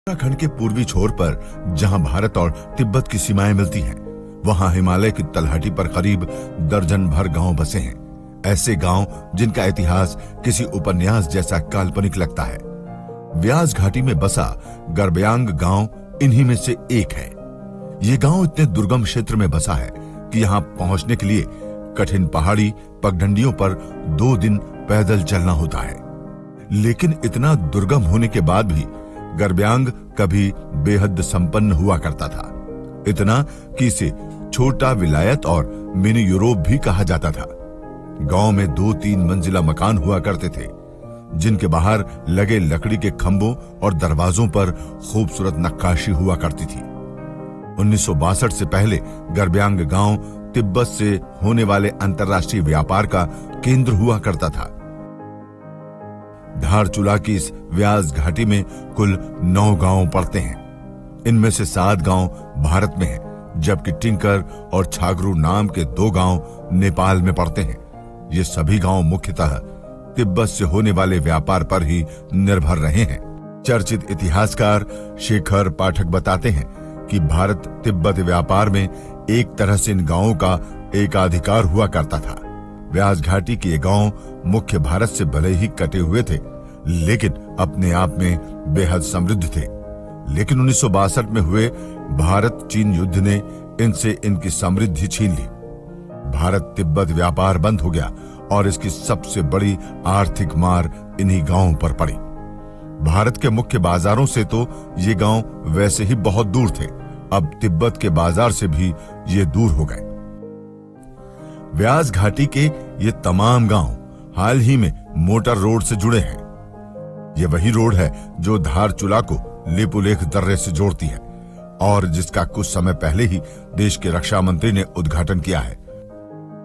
उत्तराखंड के पूर्वी छोर पर जहां भारत और तिब्बत की सीमाएं मिलती हैं, वहां हिमालय की तलहटी पर करीब दर्जन भर गांव बसे हैं। ऐसे गांव जिनका इतिहास किसी उपन्यास जैसा काल्पनिक लगता है। व्यास घाटी में बसा गर्ब्यांग गांव इन्हीं में से एक है। ये गांव इतने दुर्गम क्षेत्र में बसा है कि यहां पहुंचने के लिए कठिन पहाड़ी पगडंडियों पर 2 दिन पैदल चलना होता है। लेकिन इतना दुर्गम होने के बाद भी गर्ब्यांग कभी बेहद संपन्न हुआ करता था। इतना कि इसे छोटा विलायत और मिनी यूरोप भी कहा जाता था। गांव में 2-3 मंजिला मकान हुआ करते थे, जिनके बाहर लगे लकड़ी के खंभों और दरवाजों पर खूबसूरत नक्काशी हुआ करती थी। 1962 से पहले गर्ब्यांग गांव तिब्बत से होने वाले अंतर्राष्ट्रीय व्यापार का केंद्र हुआ करता था। धारचूला की इस व्यास घाटी में कुल 9 गांव पड़ते हैं। इनमें से 7 गांव भारत में हैं, जबकि टिंकर और छागरू नाम के 2 गांव नेपाल में पड़ते हैं। ये सभी गांव मुख्यतः तिब्बत से होने वाले व्यापार पर ही निर्भर रहे हैं। चर्चित इतिहासकार शेखर पाठक बताते हैं कि भारत तिब्बत व्यापार में एक तरह से इन गांवों का एकाधिकार हुआ करता था। व्यास घाटी के ये गांव मुख्य भारत से भले ही कटे हुए थे, लेकिन अपने आप में बेहद समृद्ध थे। लेकिन 1962 में हुए भारत चीन युद्ध ने इनसे इनकी समृद्धि छीन ली। भारत तिब्बत व्यापार बंद हो गया और इसकी सबसे बड़ी आर्थिक मार इन्हीं गांवों पर पड़ी। भारत के मुख्य बाजारों से तो ये गांव वैसे ही बहुत दूर थे, अब तिब्बत के बाजार से भी ये दूर हो गए। व्यास घाटी के ये तमाम गांव हाल ही में मोटर रोड से जुड़े हैं। ये वही रोड है जो धारचूला को लिपुलेख दर्रे से जोड़ती है और जिसका कुछ समय पहले ही देश के रक्षा मंत्री ने उद्घाटन किया है।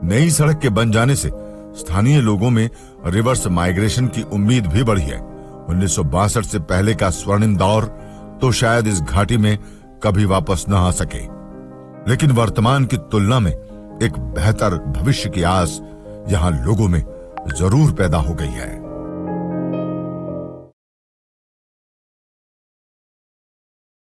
नई सड़क के बन जाने से स्थानीय लोगों में रिवर्स माइग्रेशन की उम्मीद भी बढ़ी है। 1962 से पहले का स्वर्णिम दौर तो शायद इस घाटी में कभी वापस न आ सके, लेकिन वर्तमान की तुलना में एक बेहतर भविष्य की आस यहां लोगों में जरूर पैदा हो गई है।